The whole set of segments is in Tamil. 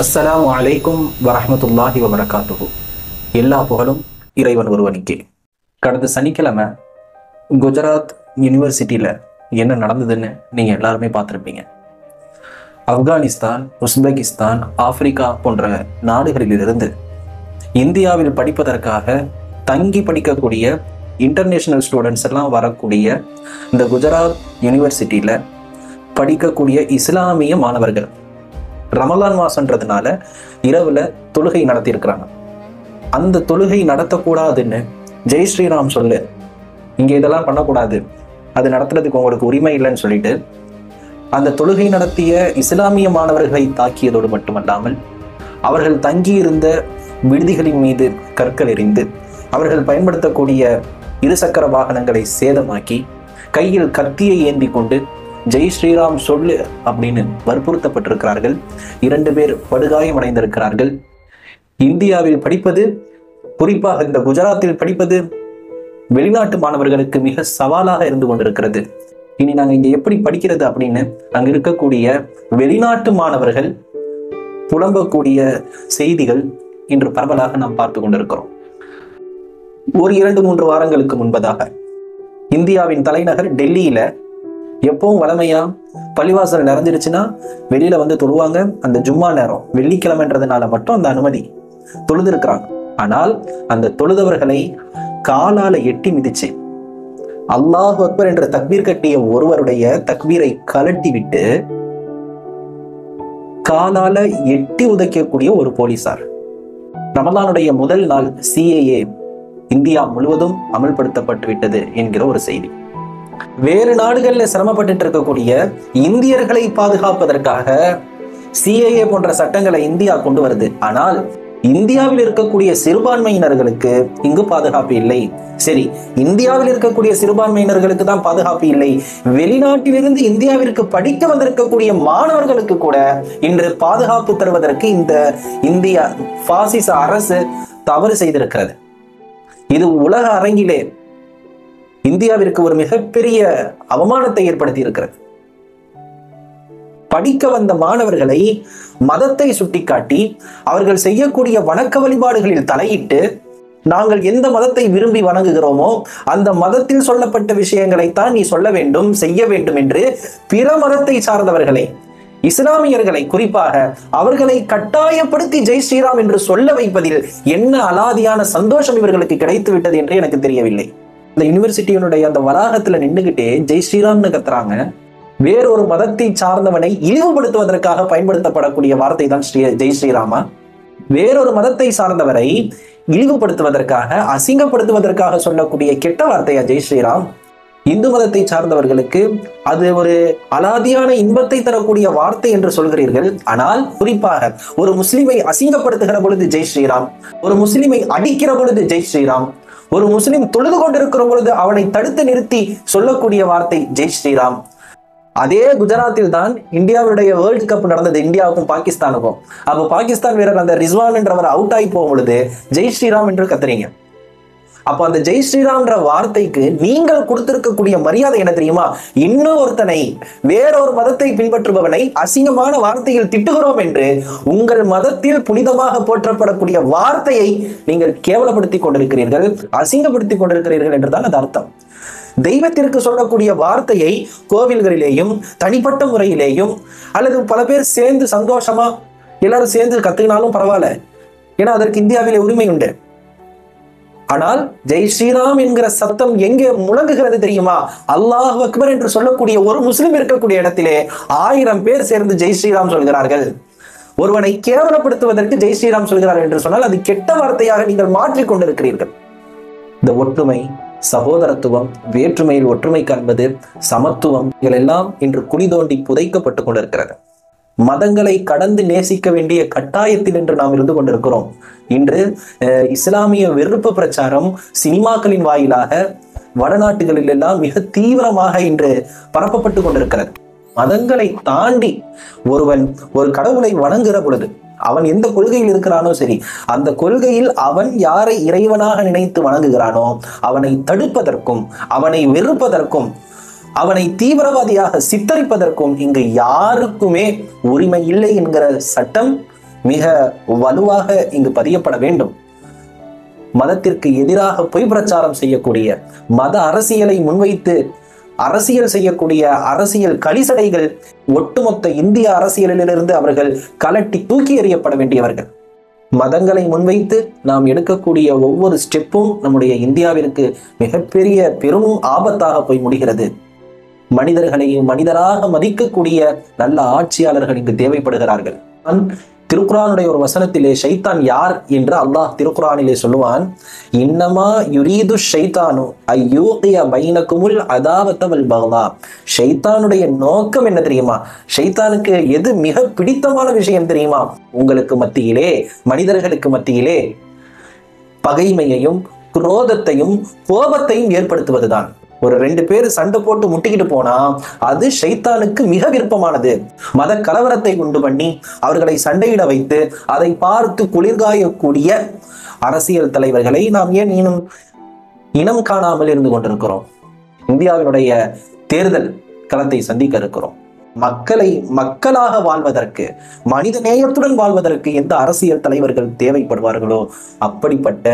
அஸ்ஸலாமு அலைக்கும் வரஹ்மத்துல்லாஹி வபரகாத்துஹு. எல்லா புகழும் இறைவன் ஒருவனுக்கே. கடந்த சனிக்கிழமை குஜராத் யூனிவர்சிட்டியில் என்ன நடந்ததுன்னு நீங்கள் எல்லாருமே பார்த்துருப்பீங்க. ஆப்கானிஸ்தான், உஸ்பெகிஸ்தான், ஆப்பிரிக்கா போன்ற நாடுகளிலிருந்து இந்தியாவில் படிப்பதற்காக தங்கி படிக்கக்கூடிய இன்டர்நேஷ்னல் ஸ்டூடெண்ட்ஸ் எல்லாம் வரக்கூடிய இந்த குஜராத் யூனிவர்சிட்டியில் படிக்கக்கூடிய இஸ்லாமிய மாணவர்கள் ரமலான் மாசன்றதுனால இரவுல தொழுகை நடத்தியிருக்கிறாங்க. அந்த தொழுகை நடத்தக்கூடாதுன்னு ஜெய் ஸ்ரீராம் சொல்லு, இங்க இதெல்லாம் பண்ணக்கூடாது, அது நடத்துறதுக்கு உங்களுக்கு உரிமை இல்லைன்னு சொல்லிட்டு அந்த தொழுகை நடத்திய இஸ்லாமிய மாணவர்களை தாக்கியதோடு மட்டுமல்லாமல் அவர்கள் தங்கியிருந்த விடுதிகளின் மீது கற்கள் எறிந்து அவர்கள் பயன்படுத்தக்கூடிய இருசக்கர வாகனங்களை சேதமாக்கி கையில் கத்தியை ஏந்தி கொண்டு ஜெய் ஸ்ரீராம் சொல்லு அப்படின்னு வற்புறுத்தப்பட்டிருக்கிறார்கள். 2 பேர் படுகாயம் அடைந்திருக்கிறார்கள். இந்தியாவில் படிப்பது, குறிப்பாக இந்த குஜராத்தில் படிப்பது வெளிநாட்டு மாணவர்களுக்கு மிக சவாலாக இருந்து கொண்டிருக்கிறது. இனி நாங்கள் இங்க எப்படி படிக்கிறது அப்படின்னு அங்க இருக்கக்கூடிய வெளிநாட்டு மாணவர்கள் புலம்பக்கூடிய செய்திகள் இன்று பரவலாக நாம் பார்த்து கொண்டிருக்கிறோம். ஒரு 2-3 வாரங்களுக்கு முன்பதாக இந்தியாவின் தலைநகர் டெல்லியில எப்பவும் வளமையா பள்ளிவாசல் நிறைஞ்சிருச்சுன்னா வெளியில வந்து தொழுவாங்க. அந்த ஜும்மா நேரம் வெள்ளிக்கிழமைன்றதுனால மட்டும் அந்த அனுமதி தொழுது இருக்கிறாங்க. ஆனால் அந்த தொழுதவர்களை காலால எட்டி மிதிச்சு அல்லாஹ் அக்பர் என்ற தக்பீர் கட்டிய ஒருவருடைய தக்பீரை கலட்டி விட்டு காலால எட்டி உதைக்கக்கூடிய ஒரு போலீசார். ரமலானுடைய முதல் நாள் CAA இந்தியா முழுவதும் அமல்படுத்தப்பட்டு விட்டது என்கிற ஒரு செய்தி. வேறு நாடுகள்ல சிரமப்பட்டு இருக்கக்கூடிய இந்தியர்களை பாதுகாப்பதற்காக CAA போன்ற சட்டங்களை இந்தியா கொண்டு வருது. ஆனால் இந்தியாவில் இருக்கக்கூடிய சிறுபான்மையினர்களுக்கு இங்கு பாதுகாப்பு இல்லை. சரி, இந்தியாவில் இருக்கக்கூடிய சிறுபான்மையினர்களுக்கு தான் பாதுகாப்பு இல்லை, வெளிநாட்டிலிருந்து இந்தியாவிற்கு படிக்க வந்திருக்கக்கூடிய மாணவர்களுக்கு கூட இன்று பாதுகாப்பு தருவதற்கு இந்த இந்திய பாசிச அரசு தவறு செய்திருக்கிறது. இது உலக அரங்கிலே இந்தியாவிற்கு ஒரு மிகப்பெரிய அவமானத்தை ஏற்படுத்தி இருக்கிறது. படிக்க வந்த மாணவர்களை மதத்தை சுட்டிக்காட்டி அவர்கள் செய்யக்கூடிய வணக்க வழிபாடுகளில் தலையிட்டு நாங்கள் எந்த மதத்தை விரும்பி வணங்குகிறோமோ அந்த மதத்தில் சொல்லப்பட்ட விஷயங்களைத்தான் நீ சொல்ல வேண்டும், செய்ய வேண்டும் என்று பிற மதத்தை சார்ந்தவர்களை, இஸ்லாமியர்களை குறிப்பாக அவர்களை கட்டாயப்படுத்தி ஜெய் ஸ்ரீராம் என்று சொல்ல வைப்பதில் என்ன அலாதியான சந்தோஷம் இவர்களுக்கு கிடைத்து விட்டது என்று எனக்கு தெரியவில்லை. இந்த யூனிவர்சிட்டியினுடைய அந்த வளாகத்துல நின்றுகிட்டே ஜெய் ஸ்ரீராம்னு கத்துறாங்க. வேறொரு மதத்தை சார்ந்தவனை இழிவுபடுத்துவதற்காக பயன்படுத்தப்படக்கூடிய வார்த்தை தான் ஜெய் ஸ்ரீராமா? வேறொரு மதத்தை சார்ந்தவரை இழிவுபடுத்துவதற்காக, அசிங்கப்படுத்துவதற்காக சொல்லக்கூடிய கெட்ட வார்த்தையா ஜெய் ஸ்ரீராம்? இந்து மதத்தை சார்ந்தவர்களுக்கு அது ஒரு அலாதியான இன்பத்தை தரக்கூடிய வார்த்தை என்று சொல்கிறீர்கள். ஆனால் குறிப்பாக ஒரு முஸ்லிமை அசிங்கப்படுத்துகிற பொழுது ஜெய் ஸ்ரீராம், ஒரு முஸ்லிமை அடிக்கிற பொழுது ஜெய் ஸ்ரீராம், ஒரு முஸ்லிம் தொழுது கொண்டிருக்கிற பொழுது அவனை தடுத்து நிறுத்தி சொல்லக்கூடிய வார்த்தை ஜெய் ஸ்ரீராம். அதே குஜராத்தில் தான் இந்தியாவுடைய வேர்ல்டு கப் நடந்தது, இந்தியாவுக்கும் பாகிஸ்தானுக்கும். அப்போ பாகிஸ்தான் வீரர் அந்த ரிஸ்வான் என்றவர் அவுட் ஆகி போகும் பொழுது ஜெய் ஸ்ரீராம் என்று கத்துறீங்க. அப்போ அந்த ஜெய் ஸ்ரீராம்ன்ற வார்த்தைக்கு நீங்கள் கொடுத்திருக்கக்கூடிய மரியாதை என்ன தெரியுமா? இன்னும் ஒருத்தனை, வேறொரு மதத்தை பின்பற்றுபவனை அசிங்கமான வார்த்தையில் திட்டுகிறோம் என்று உங்கள் மதத்தில் புனிதமாக போற்றப்படக்கூடிய வார்த்தையை நீங்கள் கேவலப்படுத்தி கொண்டிருக்கிறீர்கள், அசிங்கப்படுத்தி கொண்டிருக்கிறீர்கள் என்றுதான் அது அர்த்தம். தெய்வத்திற்கு சொல்லக்கூடிய வார்த்தையை கோவில்களிலேயும் தனிப்பட்ட முறையிலேயும் அல்லது பல பேர் சேர்ந்து சந்தோஷமா எல்லாரும் சேர்ந்து கத்துக்கினாலும் பரவாயில்ல, ஏன்னா அதற்கு இந்தியாவிலே உரிமை உண்டு. ஆனால் ஜெய் ஸ்ரீராம் என்கிற சத்தம் எங்கே முழங்குகிறது தெரியுமா? அல்லாஹ் அக்பர் என்று சொல்லக்கூடிய ஒரு முஸ்லிம் இருக்கக்கூடிய இடத்திலே 1000 பேர் சேர்ந்து ஜெய் ஸ்ரீராம் சொல்கிறார்கள். ஒருவனை கேவலப்படுத்துவதற்கு ஜெய் ஸ்ரீராம் சொல்கிறார்கள் என்று சொன்னால் அது கெட்ட வார்த்தையாக நீங்கள் மாற்றிக் கொண்டிருக்கிறீர்கள். இந்த ஒற்றுமை, சகோதரத்துவம், வேற்றுமையில் ஒற்றுமை காண்பது, சமத்துவம், எல்லாம் இன்று குழி தோண்டி புதைக்கப்பட்டு கொண்டிருக்கிறது. மதங்களை கடந்து நேசிக்க வேண்டிய கட்டாயத்தில் என்று நாம் இருந்து கொண்டிருக்கிறோம். இன்று இஸ்லாமிய வெறுப்பு பிரச்சாரம் சினிமாக்களின் வாயிலாக வடநாட்டுகளில் எல்லாம் மிக தீவிரமாக இன்று பரப்பப்பட்டு கொண்டிருக்கிறது. மதங்களை தாண்டி ஒருவன் ஒரு கடவுளை வணங்குகிற பொழுது அவன் எந்த கொள்கையில் இருக்கிறானோ சரி, அந்த கொள்கையில் அவன் யாரை இறைவனாக நினைத்து வணங்குகிறானோ அவனை தடுப்பதற்கும் அவனை வெறுப்பதற்கும் அவனை தீவிரவாதியாக சித்தரிப்பதற்கும் இங்கு யாருக்குமே உரிமை இல்லை என்கிற சட்டம் மிக வலுவாக இங்கு பதியப்பட வேண்டும். மதத்திற்கு எதிராக பொய் பிரச்சாரம் செய்யக்கூடிய, மத அரசியலை முன்வைத்து அரசியல் செய்யக்கூடிய அரசியல் கலிசடைகள் ஒட்டுமொத்த இந்திய அரசியலிலிருந்து அவர்கள் கலட்டி தூக்கி எறியப்பட வேண்டியவர்கள். மதங்களை முன்வைத்து நாம் எடுக்கக்கூடிய ஒவ்வொரு ஸ்டெப்பும் நம்முடைய இந்தியாவிற்கு மிகப்பெரிய பெரும் ஆபத்தாக போய் முடிகிறது. மனிதர்களை மனிதராக மதிக்கக்கூடிய நல்ல ஆட்சியாளர்கள் இங்கு தேவைப்படுகிறார்கள். திருக்குரானுடைய ஒரு வசனத்திலே ஷைத்தான் யார் என்று அல்லாஹ் திருக்குரானிலே சொல்லுவான், இன்னமா யுரீது ஷைத்தானு ஐயூகிய பைனகுமுல் அதாவத வல் பக்தா. ஷைத்தானுடைய நோக்கம் என்ன தெரியுமா? ஷைத்தானுக்கு எது மிக பிடித்தமான விஷயம் தெரியுமா? உங்களுக்கு மத்தியிலே, மனிதர்களுக்கு மத்தியிலே பகைமையையும் குரோதத்தையும் கோபத்தையும் ஏற்படுத்துவதுதான். ஒரு 2 பேர் சண்டை போட்டு முட்டிக்கிட்டு போனா அது ஷைத்தானுக்கு மிக விருப்பமானது. மத கலவரத்தை உண்டு பண்ணி அவர்களை சண்டையிட வைத்து அதை பார்த்து குளிர்காயக்கூடிய அரசியல் தலைவர்களை நாம் ஏன் இனம் காணாமல் இருந்து கொண்டிருக்கிறோம்? இந்தியாவினுடைய தேர்தல் களத்தை சந்திக்க இருக்கிறோம். மக்களை மக்களாக வாழ்வதற்கு, மனித நேயத்துடன் வாழ்வதற்கு எந்த அரசியல் தலைவர்கள் தேவைப்படுவார்களோ அப்படிப்பட்ட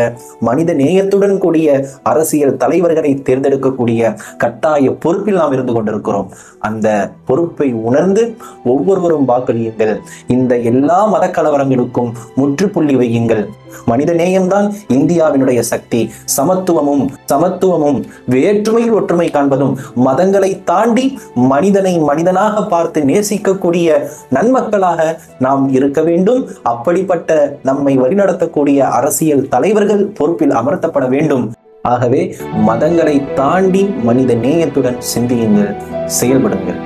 மனித நேயத்துடன் கூடிய அரசியல் தலைவர்களை தேர்ந்தெடுக்கக்கூடிய கட்டாய பொறுப்பில் நாம் இருந்து கொண்டிருக்கிறோம். அந்த பொறுப்பை உணர்ந்து ஒவ்வொருவரும் வாக்களியுங்கள். இந்த எல்லா மத கலவரங்களுக்கும் முற்றுப்புள்ளி வையுங்கள். மனித நேயம்தான் இந்தியாவினுடைய சக்தி. சமத்துவமும் வேற்றுமையில் ஒற்றுமை காண்பதும், மதங்களை தாண்டி மனிதனை மனிதனாக பார்த்து நேசிக்கக்கூடிய நன்மக்களாக நாம் இருக்க வேண்டும். அப்படிப்பட்ட நம்மை வழிநடத்தக்கூடிய அரசியல் தலைவர்கள் பொறுப்பில் அமர்த்தப்பட வேண்டும். ஆகவே மதங்களை தாண்டி மனித நேயத்துடன் சிந்தியுங்கள், செயல்படுங்கள்.